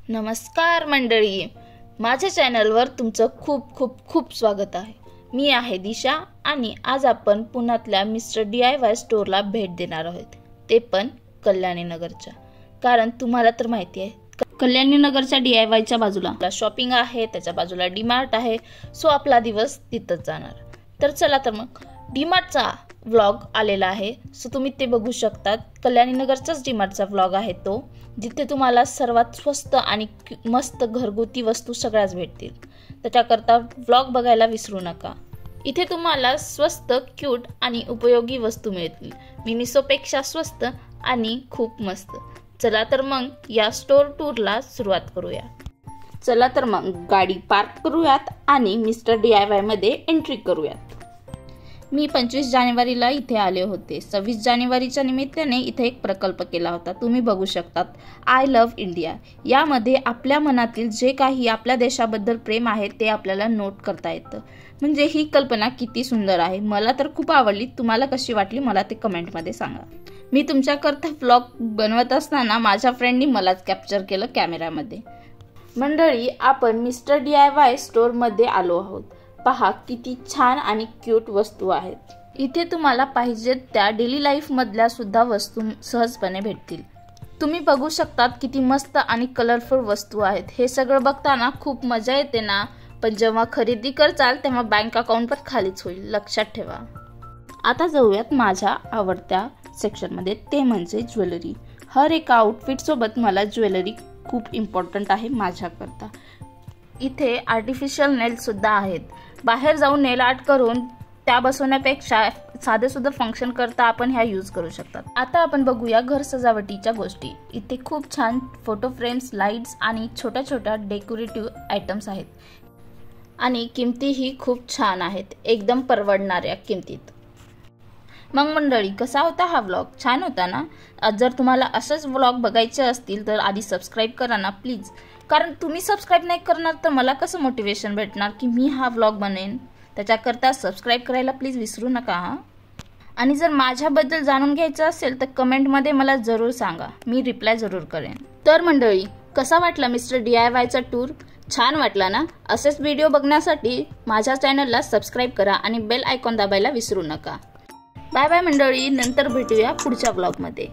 नमस्कार मंडळी, माझ्या चॅनलवर तुमचं खूप खूप खूप स्वागत आहे। मी आहे दिशा आणि आज आपण पुण्यातल्या मिस्टर DIY स्टोअरला भेट देणार आहोत, ते पण कल्याणी नगरच्या। कारण तुम्हाला तर माहिती आहे कल्याणी नगरच्या DIYच्या बाजूला शॉपिंग आहे, त्याच्या बाजूला डीमार्ट आहे। सो आपला दिवस तिथंच जाणार। तर चला तर मग डीमार्टचा व्लॉग आलेला आहे, सो तुम्ही ते बघू शकतात। कल्याणी नगरचाच डीमार्टचा व्लॉग आहे तो, जिथे तुम्हाला सर्वात स्वस्त आणि मस्त घरगुती वस्तू सगळ्याच भेटतील। त्याच्याकरता व्लॉग बघायला विसरू नका। इथे तुम्हाला स्वस्त, क्यूट आणि उपयोगी वस्तू मिळतील, मिनिसोपेक्षा स्वस्त आणि खूप मस्त। चला तर मग या स्टोअर टूरला सुरुवात करूया। चला तर मग गाडी पार्क करूयात आणि मिस्टर DIY मध्ये एंट्री करूयात। मी 25 जानेवारीला इथे आले होते। 26 जानेवारीच्या निमित्ताने इथे एक प्रकल्प केला होता, तुम्ही बघू शकतात, आय लव्ह इंडिया। यामध्ये आपल्या मनातील जे काही आपल्या देशाबद्दल प्रेम आहे ते आपल्याला नोट करता येतं। म्हणजे ही कल्पना किती सुंदर आहे, मला तर खूप आवडली। तुम्हाला कशी वाटली मला ते कमेंटमध्ये सांगा। मी तुमच्याकरता व्लॉग बनवत असताना माझ्या फ्रेंडनी मलाच कॅप्चर केलं कॅमेरामध्ये। मंडळी, आपण मिस्टर DIY स्टोअर मध्ये आलो आहोत। पहा किती छान आणि क्यूट वस्तू आहेत। इथे तुम्हाला पाहिजेत त्या डेली लाईफ मधल्या सुद्धा वस्तू सहजपणे भेटतील। तुम्ही बघू शकतात किती मस्त आणि कलरफुल वस्तू आहेत। हे सगळं बघताना खूप मजा येते ना, पण जेव्हा खरेदी करचाल तेव्हा बँक अकाउंट पण खालीच होईल, लक्षात ठेवा। आता जाऊयात माझ्या आवडत्या सेक्शन मध्ये, ते म्हणजे ज्वेलरी। हर एका आउटफिट सोबत मला ज्वेलरी खूप इम्पॉर्टंट आहे माझ्याकरता। इथे आर्टिफिशियल नेल सुद्धा आहेत। बाहेर जाऊन नेल आर्ट करून त्या बसवण्यापेक्षा साधे सुद्धा फंक्शन करता आपण ह्या यूज करू शकतात। आता आपण बघूया घर सजावटीच्या गोष्टी। इथे खूप छान फोटो फ्रेम्स, लाईट्स आणि छोट्या छोट्या डेकोरेटिव्ह आयटम्स आहेत आणि किमतीही खूप छान आहेत, एकदम परवडणाऱ्या किमतीत। मग मंडळी, कसा होता हा व्लॉग? छान होता ना? जर तुम्हाला असंच व्लॉग बघायचे असतील तर आधी सबस्क्राईब करा ना प्लीज, कारण तुम्ही सबस्क्राईब नाही करणार तर मला कसं मोटिवेशन भेटणार की मी हा व्लॉग बनेन। त्याच्याकरता सबस्क्राईब करायला प्लीज विसरू नका हा। आणि जर माझ्याबद्दल जाणून घ्यायचं असेल तर कमेंटमध्ये मला जरूर सांगा, मी रिप्लाय जरूर करेन। तर मंडळी, कसा वाटला मिस्टर DIYचा टूर? छान वाटला ना? असेच व्हिडिओ बघण्यासाठी माझ्या चॅनलला सबस्क्राईब करा आणि बेल आयकॉन दाबायला विसरू नका। बाय बाय मंडळी, नंतर भेटूया पुढच्या व्लॉगमध्ये।